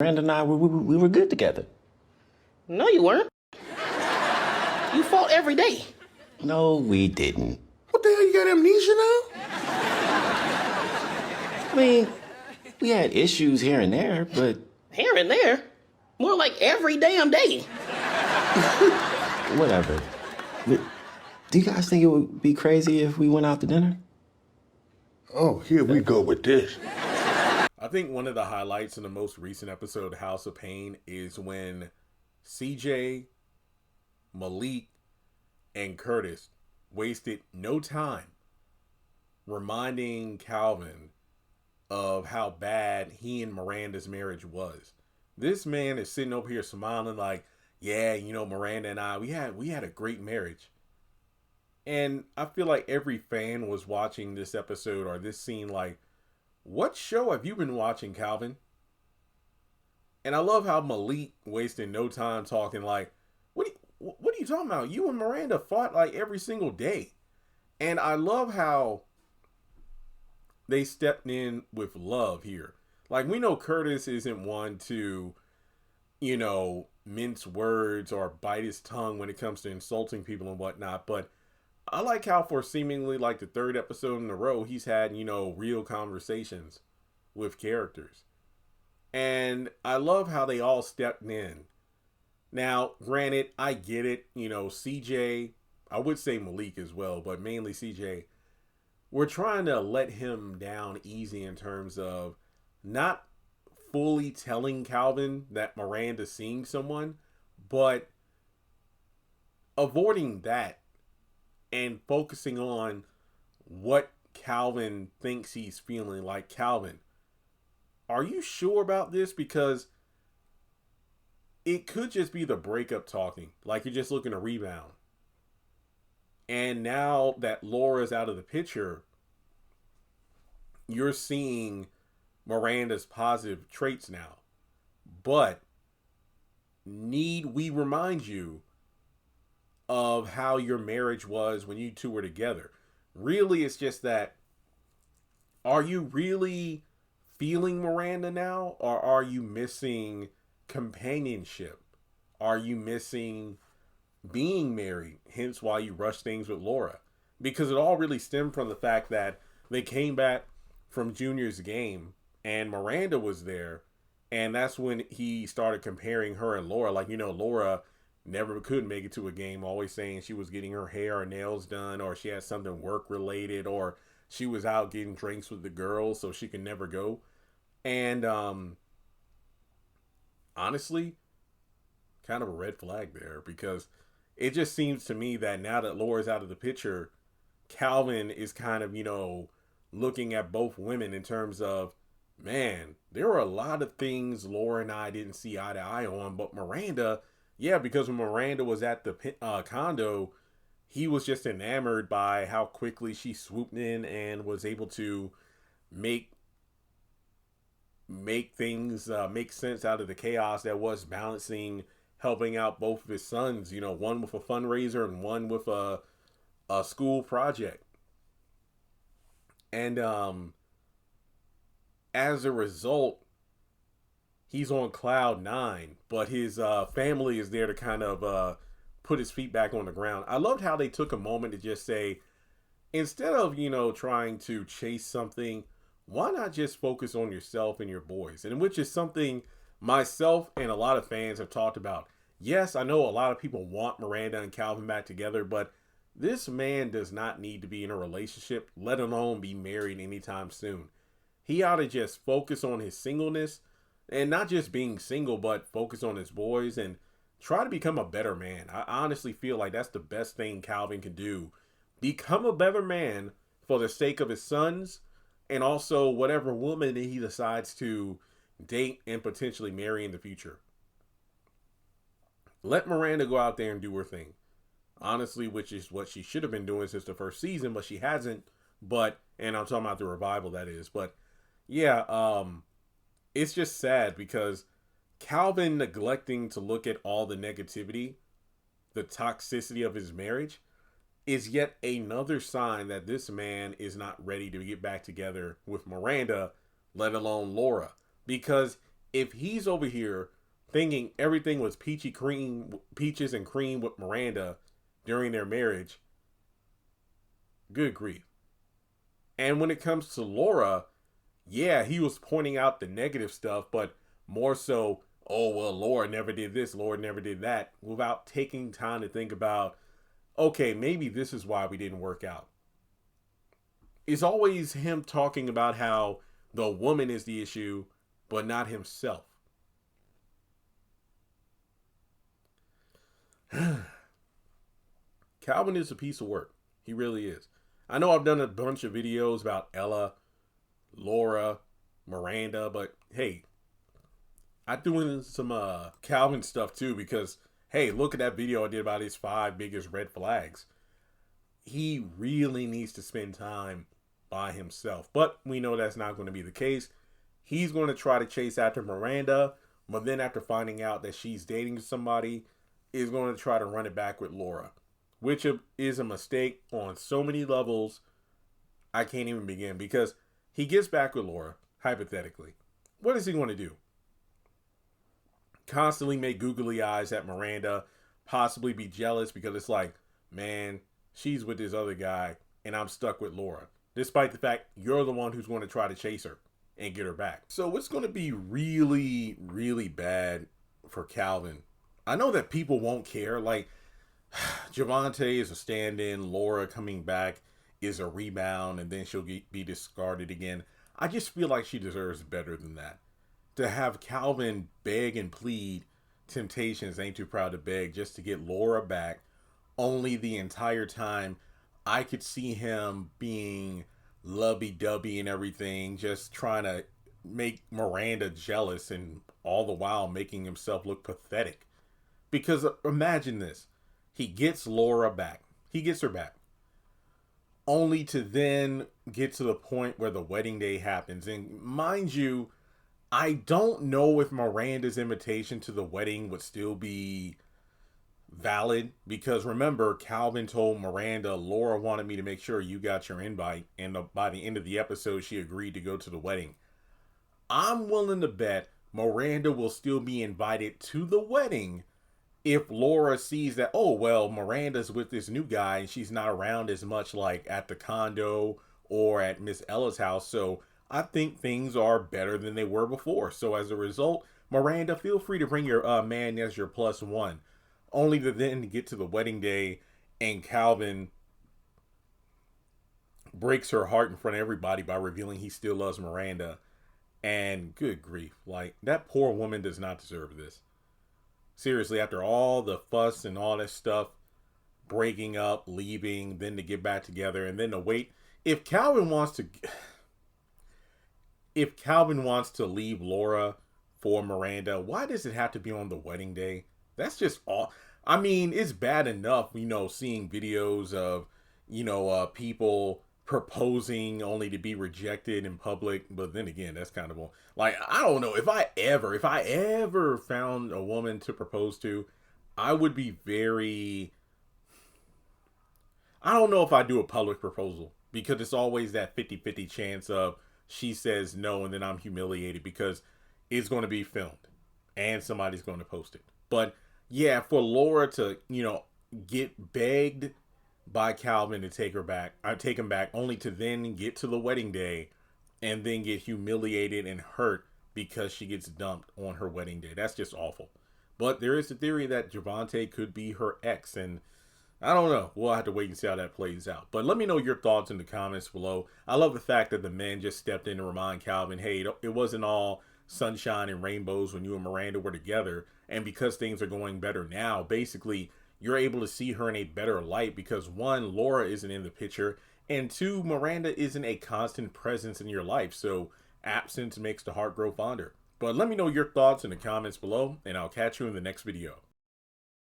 Miranda and I, we were good together. No, you weren't. You fought every day. No, we didn't. What the hell, you got amnesia now? I mean, we had issues here and there, but... Here and there? More like every damn day. Whatever. But do you guys think it would be crazy if we went out to dinner? Oh, here we go with this. I think one of the highlights in the most recent episode of House of Payne is when CJ, Malik, and Curtis wasted no time reminding Calvin of how bad he and Miranda's marriage was. This man is sitting over here smiling like, yeah, you know, Miranda and I, we had a great marriage. And I feel like every fan was watching this episode or this scene like, what show have you been watching, Calvin? And I love how Malik wasting no time talking like, what are you talking about? You and Miranda fought like every single day. And I love how they stepped in with love here. Like, we know Curtis isn't one to, you know, mince words or bite his tongue when it comes to insulting people and whatnot. But I like how for seemingly like the third episode in a row, he's had, you know, real conversations with characters. And I love how they all stepped in. Now, granted, I get it. You know, CJ, I would say Malik as well, but mainly CJ. We're trying to let him down easy in terms of not fully telling Calvin that Miranda's seeing someone, but avoiding that and focusing on what Calvin thinks he's feeling. Like, Calvin, are you sure about this? Because it could just be the breakup talking. Like, you're just looking to rebound. And now that Laura's out of the picture, you're seeing Miranda's positive traits now. But need we remind you of how your marriage was when you two were together? Really, it's just that, are you really feeling Miranda now? Or are you missing companionship? Are you missing being married? Hence why you rush things with Laura. Because it all really stemmed from the fact that they came back from Junior's game and Miranda was there. And that's when he started comparing her and Laura. Like, you know, Laura never could make it to a game, always saying she was getting her hair or nails done, or she had something work related, or she was out getting drinks with the girls so she could never go. And honestly, kind of a red flag there, because it just seems to me that now that Laura's out of the picture, Calvin is kind of, you know, looking at both women in terms of, man, there were a lot of things Laura and I didn't see eye to eye on, but Miranda, yeah, because when Miranda was at the condo, he was just enamored by how quickly she swooped in and was able to make things make sense out of the chaos that was balancing, helping out both of his sons, you know, one with a fundraiser and one with a school project. And as a result, he's on cloud nine, but his family is there to kind of put his feet back on the ground. I loved how they took a moment to just say, instead of, you know, trying to chase something, why not just focus on yourself and your boys? And which is something myself and a lot of fans have talked about. Yes, I know a lot of people want Miranda and Calvin back together, but this man does not need to be in a relationship, let alone be married anytime soon. He ought to just focus on his singleness, and not just being single, but focus on his boys and try to become a better man. I honestly feel like that's the best thing Calvin can do. Become a better man for the sake of his sons, and also whatever woman that he decides to date and potentially marry in the future. Let Miranda go out there and do her thing. Honestly, which is what she should have been doing since the first season, but she hasn't. But, and I'm talking about the revival, that is. But, yeah, it's just sad because Calvin neglecting to look at all the negativity, the toxicity of his marriage, is yet another sign that this man is not ready to get back together with Miranda, let alone Laura. Because If he's over here thinking everything was peaches and cream with Miranda during their marriage, good grief. And when it comes to Laura, yeah, he was pointing out the negative stuff, but more so, oh, well, Laura never did this, Laura never did that, without taking time to think about, okay, maybe this is why we didn't work out. It's always him talking about how the woman is the issue, but not himself. Calvin is a piece of work. He really is. I know I've done a bunch of videos about Ella, Laura, Miranda, but hey, I'm doing some Calvin stuff too because, hey, look at that video I did about his 5 biggest red flags. He really needs to spend time by himself, but we know that's not going to be the case. He's going to try to chase after Miranda, but then after finding out that she's dating somebody, is going to try to run it back with Laura, which is a mistake on so many levels. I can't even begin, because he gets back with Laura, hypothetically. What is he going to do? Constantly make googly eyes at Miranda, possibly be jealous because it's like, man, she's with this other guy and I'm stuck with Laura, despite the fact you're the one who's going to try to chase her and get her back. So it's going to be really, really bad for Calvin. I know that people won't care. Like, Javante is a stand-in, Laura coming back is a rebound, and then she'll be discarded again. I just feel like she deserves better than that. To have Calvin beg and plead, Temptations ain't too proud to beg, just to get Laura back, only the entire time I could see him being lovey-dovey and everything, just trying to make Miranda jealous, and all the while making himself look pathetic. Because imagine this. He gets Laura back. He gets her back. Only to then get to the point where the wedding day happens. And mind you, I don't know if Miranda's invitation to the wedding would still be valid. Because remember, Calvin told Miranda, Laura wanted me to make sure you got your invite. And by the end of the episode, she agreed to go to the wedding. I'm willing to bet Miranda will still be invited to the wedding if Laura sees that, oh, well, Miranda's with this new guy and she's not around as much, like at the condo or at Miss Ella's house. So I think things are better than they were before. So as a result, Miranda, feel free to bring your man as your +1. Only to then get to the wedding day and Calvin breaks her heart in front of everybody by revealing he still loves Miranda. And good grief, like, that poor woman does not deserve this. Seriously, after all the fuss and all that stuff, breaking up, leaving, then to get back together, and then to wait. If Calvin wants to leave Laura for Miranda, why does it have to be on the wedding day? That's just all. I mean, it's bad enough, seeing videos of, people proposing only to be rejected in public. But then again, that's kind of like, I don't know, if I ever found a woman to propose to, I would be I don't know if I do a public proposal, because it's always that 50-50 chance of she says no and then I'm humiliated, because it's going to be filmed and somebody's going to post it. But yeah, for Laura to, get begged by Calvin to take him back, only to then get to the wedding day and then get humiliated and hurt because she gets dumped on her wedding day. That's just awful. But there is a theory that Javante could be her ex, and I don't know. We'll have to wait and see how that plays out. But let me know your thoughts in the comments below. I love the fact that the men just stepped in to remind Calvin, hey, it wasn't all sunshine and rainbows when you and Miranda were together. And because things are going better now, basically, you're able to see her in a better light because, 1, Laura isn't in the picture, and 2, Miranda isn't a constant presence in your life. So absence makes the heart grow fonder. But let me know your thoughts in the comments below, and I'll catch you in the next video.